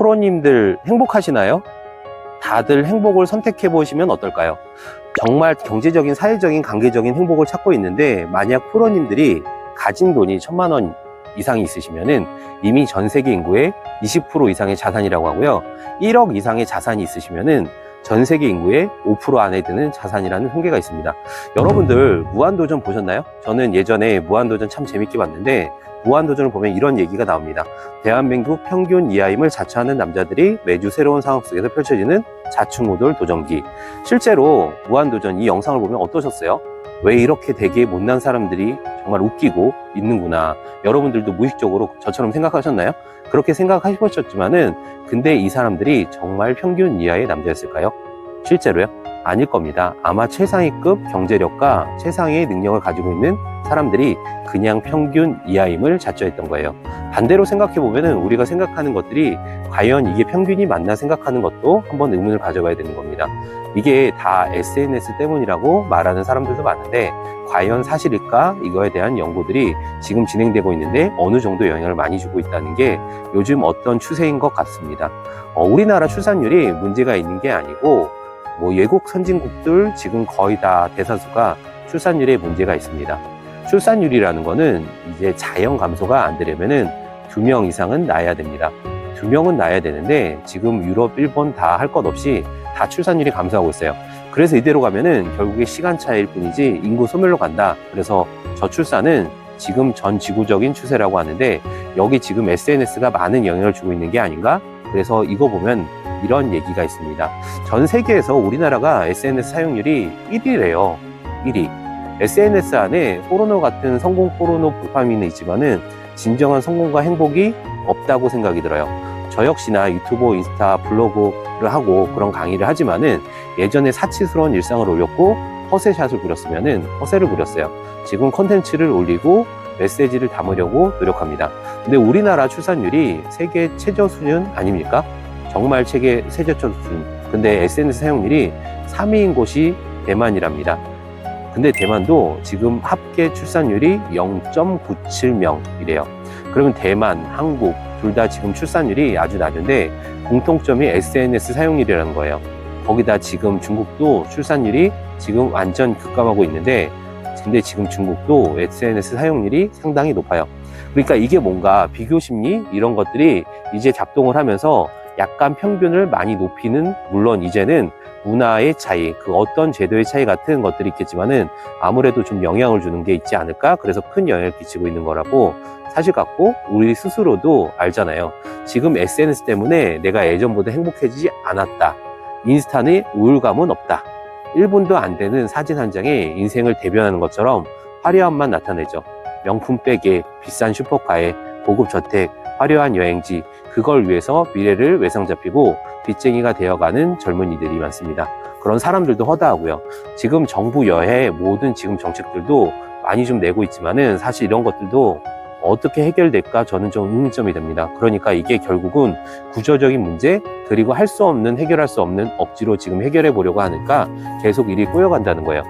프로님들 행복하시나요? 다들 행복을 선택해 보시면 어떨까요? 정말 경제적인, 사회적인, 관계적인 행복을 찾고 있는데, 만약 프로님들이 가진 돈이 1,000만 원 이상이 있으시면은 이미 전 세계 인구의 20% 이상의 자산이라고 하고요. 1억 이상의 자산이 있으시면은 전 세계 인구의 5% 안에 드는 자산이라는 통계가 있습니다. 여러분들 무한도전 보셨나요? 저는 예전에 무한도전 참 재밌게 봤는데, 무한도전을 보면 이런 얘기가 나옵니다. 대한민국 평균 이하임을 자처하는 남자들이 매주 새로운 상황 속에서 펼쳐지는 자충우돌 도전기. 실제로 무한도전 이 영상을 보면 어떠셨어요? 왜 이렇게 되게 못난 사람들이 정말 웃기고 있는구나. 여러분들도 무의식적으로 저처럼 생각하셨나요? 그렇게 생각하셨지만은, 근데 이 사람들이 정말 평균 이하의 남자였을까요? 실제로요? 아닐 겁니다. 아마 최상위급 경제력과 최상위의 능력을 가지고 있는 사람들이 그냥 평균 이하임을 자처했던 거예요. 반대로 생각해보면은 우리가 생각하는 것들이 과연 이게 평균이 맞나 생각하는 것도 한번 의문을 가져봐야 되는 겁니다. 이게 다 SNS 때문이라고 말하는 사람들도 많은데, 과연 사실일까? 이거에 대한 연구들이 지금 진행되고 있는데 어느 정도 영향을 많이 주고 있다는 게 요즘 어떤 추세인 것 같습니다. 우리나라 출산율이 문제가 있는 게 아니고, 외국 선진국들 지금 거의 다 대다수가 출산율에 문제가 있습니다. 출산율이라는 거는 이제 자연 감소가 안 되려면은 2명 이상은 낳아야 됩니다. 2명은 낳아야 되는데 지금 유럽, 일본 다 할 것 없이 다 출산율이 감소하고 있어요. 그래서 이대로 가면은 결국에 시간차일 뿐이지 인구 소멸로 간다. 그래서 저출산은 지금 전 지구적인 추세라고 하는데, 여기 지금 SNS가 많은 영향을 주고 있는 게 아닌가? 그래서 이거 보면 이런 얘기가 있습니다. 전 세계에서 우리나라가 SNS 사용률이 1위래요. 1위. SNS 안에 포르노 같은 성공 포르노 도파민은 있지만은 진정한 성공과 행복이 없다고 생각이 들어요. 저 역시나 유튜브, 인스타, 블로그를 하고 그런 강의를 하지만은 예전에 사치스러운 일상을 올렸고 허세샷을 부렸으면은 허세를 부렸어요. 지금 컨텐츠를 올리고 메시지를 담으려고 노력합니다. 근데 우리나라 출산율이 세계 최저 수준 아닙니까? 정말 세계 최저 수준. 근데 SNS 사용률이 3위인 곳이 대만이랍니다. 근데 대만도 지금 합계 출산율이 0.97명이래요. 그러면 대만, 한국 둘 다 지금 출산율이 아주 낮은데 공통점이 SNS 사용률이라는 거예요. 거기다 지금 중국도 출산율이 지금 완전 급감하고 있는데, 근데 지금 중국도 SNS 사용률이 상당히 높아요. 그러니까 이게 뭔가 비교 심리 이런 것들이 이제 작동을 하면서 약간 평균을 많이 높이는, 물론 이제는 문화의 차이, 그 어떤 제도의 차이 같은 것들이 있겠지만은 아무래도 좀 영향을 주는 게 있지 않을까? 그래서 큰 영향을 끼치고 있는 거라고 사실 같고, 우리 스스로도 알잖아요. 지금 SNS 때문에 내가 예전보다 행복해지지 않았다. 인스타는 우울감은 없다. 1분도 안 되는 사진 한 장에 인생을 대변하는 것처럼 화려함만 나타내죠. 명품 백에, 비싼 슈퍼카에, 고급 저택, 화려한 여행지, 그걸 위해서 미래를 외상 잡히고 빚쟁이가 되어가는 젊은이들이 많습니다. 그런 사람들도 허다하고요. 지금 정부 여해 모든 지금 정책들도 많이 좀 내고 있지만은 사실 이런 것들도 어떻게 해결될까 저는 좀 의문점이 됩니다. 그러니까 이게 결국은 구조적인 문제, 그리고 할 수 없는, 해결할 수 없는 억지로 지금 해결해 보려고 하니까 계속 일이 꼬여간다는 거예요.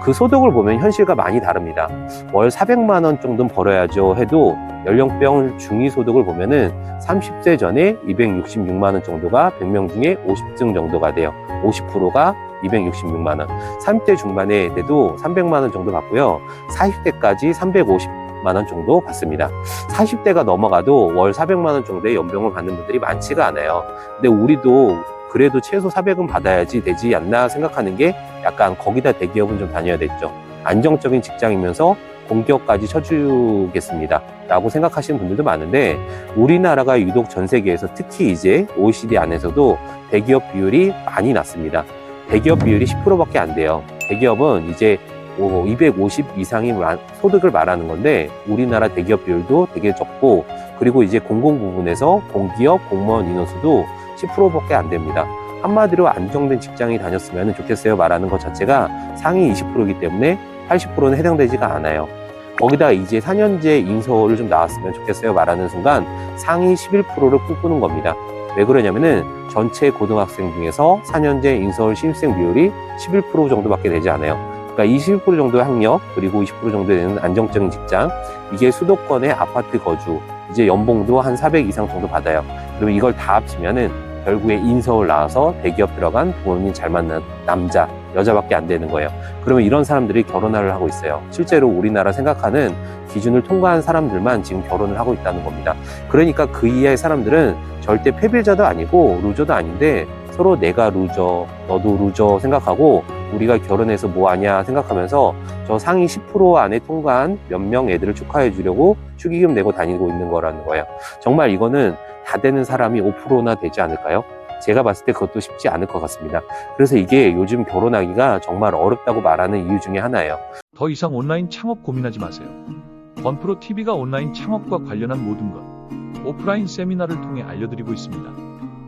그 소득을 보면 현실과 많이 다릅니다. 월 400만 원 정도는 벌어야죠 해도 연령별 중위소득을 보면은 30세 전에 266만 원 정도가 100명 중에 50등 정도가 돼요. 50%가 266만 원. 30대 중반에 돼도 300만 원 정도 받고요. 40대까지 350만 원 정도 받습니다. 40대가 넘어가도 월 400만 원 정도의 연봉을 받는 분들이 많지가 않아요. 근데 우리도 그래도 최소 400은 받아야지 되지 않나 생각하는 게, 약간 거기다 대기업은 좀 다녀야 됐죠. 안정적인 직장이면서 공기업까지 쳐주겠습니다 라고 생각하시는 분들도 많은데, 우리나라가 유독 전 세계에서 특히 이제 OECD 안에서도 대기업 비율이 많이 낮습니다. 대기업 비율이 10%밖에 안 돼요. 대기업은 이제 250 이상의 소득을 말하는 건데, 우리나라 대기업 비율도 되게 적고, 그리고 이제 공공 부분에서 공기업 공무원 인원수도 10%밖에 안 됩니다. 한마디로 안정된 직장이 다녔으면 좋겠어요 말하는 것 자체가 상위 20%이기 때문에 80%는 해당되지가 않아요. 거기다 이제 4년제 인서울을 좀 나왔으면 좋겠어요 말하는 순간 상위 11%를 꿈꾸는 겁니다. 왜 그러냐면은 전체 고등학생 중에서 4년제 인서울 신입생 비율이 11% 정도밖에 되지 않아요. 그러니까 21% 정도의 학력, 그리고 20% 정도 되는 안정적인 직장, 이게 수도권의 아파트 거주, 이제 연봉도 한 400 이상 정도 받아요. 그리고 이걸 다 합치면은 결국에 인서울 나와서 대기업 들어간 부모님 잘 맞는 남자, 여자밖에 안 되는 거예요. 그러면 이런 사람들이 결혼을 하고 있어요. 실제로 우리나라 생각하는 기준을 통과한 사람들만 지금 결혼을 하고 있다는 겁니다. 그러니까 그 이하의 사람들은 절대 패배자도 아니고 루저도 아닌데 서로 내가 루저, 너도 루저 생각하고 우리가 결혼해서 뭐 하냐 생각하면서 저 상위 10% 안에 통과한 몇 명 애들을 축하해 주려고 축의금 내고 다니고 있는 거라는 거예요. 정말 이거는 다 되는 사람이 5%나 되지 않을까요? 제가 봤을 때 그것도 쉽지 않을 것 같습니다. 그래서 이게 요즘 결혼하기가 정말 어렵다고 말하는 이유 중에 하나예요. 더 이상 온라인 창업 고민하지 마세요. 건프로 TV가 온라인 창업과 관련한 모든 것, 오프라인 세미나를 통해 알려드리고 있습니다.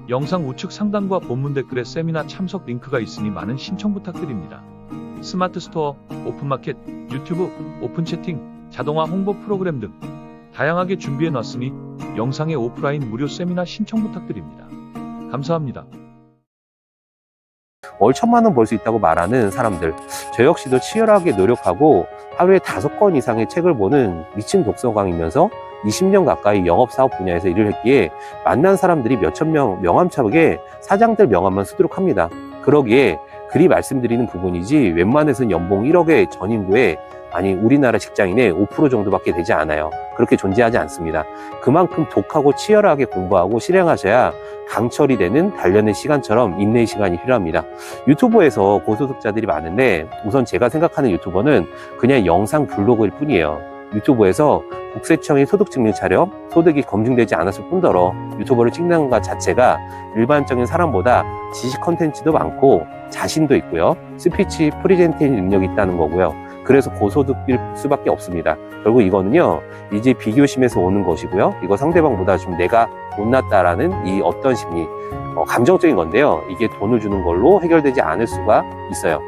영상 우측 상단과 본문 댓글에 세미나 참석 링크가 있으니 많은 신청 부탁드립니다. 스마트 스토어, 오픈마켓, 유튜브, 오픈 채팅, 자동화 홍보 프로그램 등 다양하게 준비해 놨으니 영상의 오프라인 무료 세미나 신청 부탁드립니다. 감사합니다. 월 1,000만 원 벌 수 있다고 말하는 사람들, 저 역시도 치열하게 노력하고 하루에 5건 이상의 책을 보는 미친 독서광이면서 20년 가까이 영업사업 분야에서 일을 했기에 만난 사람들이 몇천 명 명함차게 사장들 명함만 수두룩합니다. 그러기에 그리 말씀드리는 부분이지 웬만해서는 연봉 1억의 전 인구의, 아니 우리나라 직장인의 5% 정도밖에 되지 않아요. 그렇게 존재하지 않습니다. 그만큼 독하고 치열하게 공부하고 실행하셔야 강철이 되는 단련의 시간처럼 인내의 시간이 필요합니다. 유튜버에서 고소득자들이 많은데 우선 제가 생각하는 유튜버는 그냥 영상 블로그일 뿐이에요. 유튜브에서 국세청의 소득증명 촬영, 소득이 검증되지 않았을 뿐더러 유튜버를 찍는 것 자체가 일반적인 사람보다 지식 컨텐츠도 많고 자신도 있고요. 스피치 프리젠테이션 능력이 있다는 거고요. 그래서 고소득일 수밖에 없습니다. 결국 이거는요, 이제 비교심에서 오는 것이고요. 이거 상대방보다 좀 내가 못났다라는 이 어떤 심리, 감정적인 건데요. 이게 돈을 주는 걸로 해결되지 않을 수가 있어요.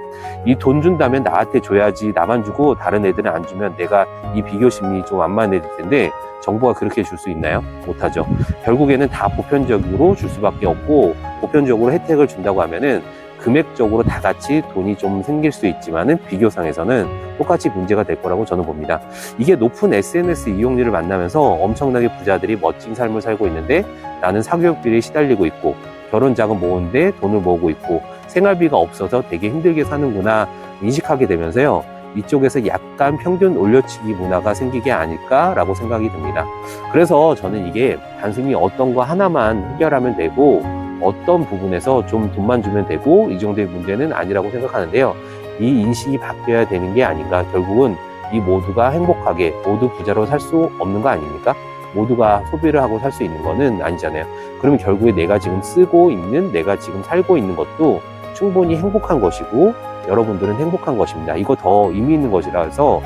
이 돈 준다면 나한테 줘야지, 나만 주고 다른 애들은 안 주면 내가 이 비교심리 좀 완만해질 텐데 정부가 그렇게 줄 수 있나요? 못하죠. 결국에는 다 보편적으로 줄 수밖에 없고, 보편적으로 혜택을 준다고 하면은 금액적으로 다 같이 돈이 좀 생길 수 있지만은 비교상에서는 똑같이 문제가 될 거라고 저는 봅니다. 이게 높은 SNS 이용률을 만나면서 엄청나게 부자들이 멋진 삶을 살고 있는데 나는 사교육비에 시달리고 있고 결혼 자금 모으는데 돈을 모으고 있고 생활비가 없어서 되게 힘들게 사는구나 인식하게 되면서요. 이쪽에서 약간 평균 올려치기 문화가 생기게 아닐까라고 생각이 듭니다. 그래서 저는 이게 단순히 어떤 거 하나만 해결하면 되고 어떤 부분에서 좀 돈만 주면 되고 이 정도의 문제는 아니라고 생각하는데요. 이 인식이 바뀌어야 되는 게 아닌가. 결국은 이 모두가 행복하게 모두 부자로 살 수 없는 거 아닙니까? 모두가 소비를 하고 살 수 있는 거는 아니잖아요. 그러면 결국에 내가 지금 쓰고 있는, 내가 지금 살고 있는 것도 충분히 행복한 것이고 여러분들은 행복한 것입니다. 이거 더 의미 있는 것이라서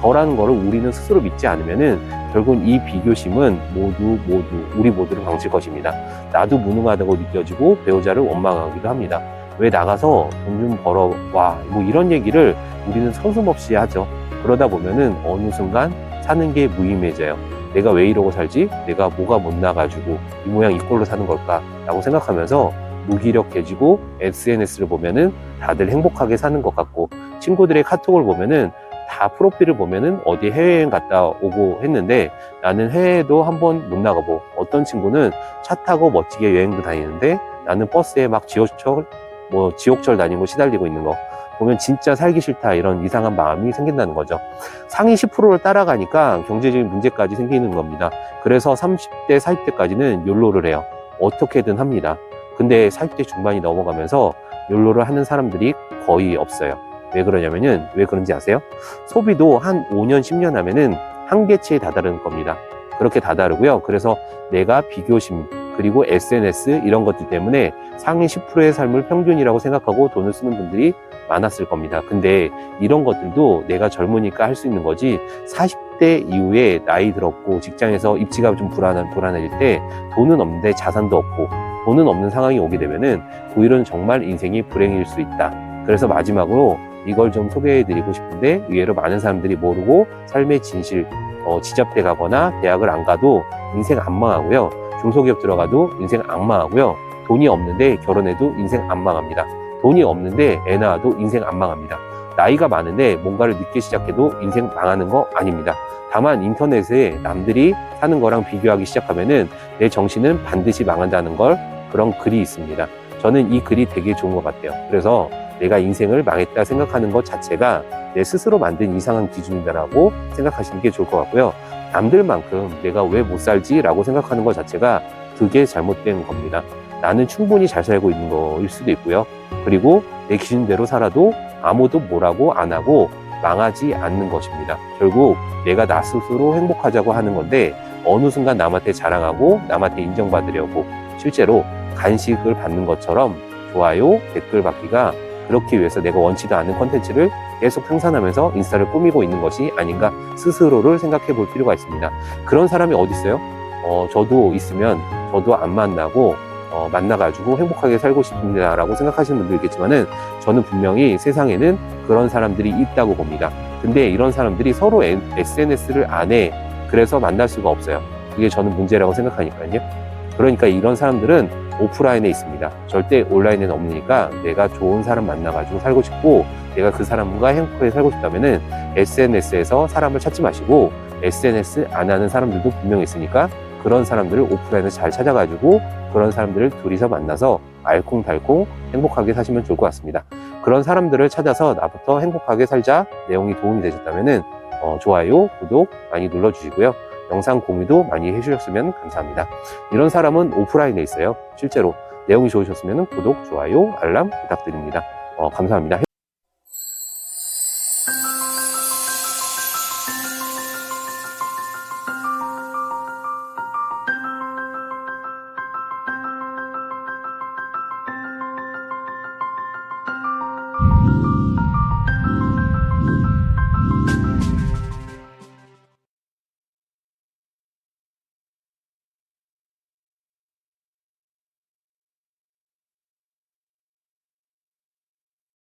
더라는 거를 우리는 스스로 믿지 않으면은 결국은 이 비교심은 모두 우리 모두를 방칠 것입니다. 나도 무능하다고 느껴지고 배우자를 원망하기도 합니다. 왜 나가서 돈 좀 벌어와, 뭐 이런 얘기를 우리는 서슴없이 하죠. 그러다 보면은 어느 순간 사는 게 무의미해져요. 내가 왜 이러고 살지? 내가 뭐가 못나가지고 이 모양 이 꼴로 사는 걸까? 라고 생각하면서 무기력해지고 SNS를 보면은 다들 행복하게 사는 것 같고 친구들의 카톡을 보면은 다 프로필을 보면은 어디 해외여행 갔다 오고 했는데 나는 해외에도 한번 못 나가고 어떤 친구는 차 타고 멋지게 여행도 다니는데 나는 버스에 막 지옥철 다니고 시달리고 있는 거 보면 진짜 살기 싫다 이런 이상한 마음이 생긴다는 거죠. 상위 10%를 따라가니까 경제적인 문제까지 생기는 겁니다. 그래서 30대, 40대까지는 욜로를 해요. 어떻게든 합니다. 근데 40대 중반이 넘어가면서 욜로를 하는 사람들이 거의 없어요. 왜 그러냐면은, 왜 그런지 아세요? 소비도 한 5년, 10년 하면은 한계치에 다다르는 겁니다. 그렇게 다다르고요. 그래서 내가 비교심, 그리고 SNS 이런 것들 때문에 상위 10%의 삶을 평균이라고 생각하고 돈을 쓰는 분들이 많았을 겁니다. 근데 이런 것들도 내가 젊으니까 할 수 있는 거지 40대 이후에 나이 들었고 직장에서 입지가 좀 불안해질 때 돈은 없는데 자산도 없고 돈은 없는 상황이 오게 되면은 오히려 정말 인생이 불행일 수 있다. 그래서 마지막으로 이걸 좀 소개해드리고 싶은데 의외로 많은 사람들이 모르고 삶의 진실, 지잡대 가거나 대학을 안 가도 인생 안 망하고요. 중소기업 들어가도 인생 안 망하고요. 돈이 없는데 결혼해도 인생 안 망합니다. 돈이 없는데 애 낳아도 인생 안 망합니다. 나이가 많은데 뭔가를 늦게 시작해도 인생 망하는 거 아닙니다. 다만 인터넷에 남들이 사는 거랑 비교하기 시작하면은 내 정신은 반드시 망한다는 걸 그런 글이 있습니다. 저는 이 글이 되게 좋은 것 같아요. 그래서 내가 인생을 망했다 생각하는 것 자체가 내 스스로 만든 이상한 기준이다라고 생각하시는 게 좋을 것 같고요. 남들만큼 내가 왜 못 살지? 라고 생각하는 것 자체가 그게 잘못된 겁니다. 나는 충분히 잘 살고 있는 거일 수도 있고요. 그리고 내 기준대로 살아도 아무도 뭐라고 안 하고 망하지 않는 것입니다. 결국 내가 나 스스로 행복하자고 하는 건데 어느 순간 남한테 자랑하고 남한테 인정받으려고 실제로 간식을 받는 것처럼 좋아요, 댓글 받기가 그렇기 위해서 내가 원치도 않는 컨텐츠를 계속 생산하면서 인스타를 꾸미고 있는 것이 아닌가 스스로를 생각해 볼 필요가 있습니다. 그런 사람이 어디 있어요? 저도 있으면 저도 안 만나고 만나가지고 행복하게 살고 싶습니다 라고 생각하시는 분도 있겠지만은 저는 분명히 세상에는 그런 사람들이 있다고 봅니다. 근데 이런 사람들이 서로 SNS를 안 해. 그래서 만날 수가 없어요. 그게 저는 문제라고 생각하니까요. 그러니까 이런 사람들은 오프라인에 있습니다. 절대 온라인에는 없으니까 내가 좋은 사람 만나가지고 살고 싶고 내가 그 사람과 행복하게 살고 싶다면은 SNS에서 사람을 찾지 마시고 SNS 안 하는 사람들도 분명히 있으니까 그런 사람들을 오프라인에 잘 찾아가지고 그런 사람들을 둘이서 만나서 알콩달콩 행복하게 사시면 좋을 것 같습니다. 그런 사람들을 찾아서 나부터 행복하게 살자 내용이 도움이 되셨다면은 좋아요, 구독 많이 눌러주시고요. 영상 공유도 많이 해주셨으면 감사합니다. 이런 사람은 오프라인에 있어요. 실제로 내용이 좋으셨으면 구독, 좋아요, 알람 부탁드립니다. 감사합니다.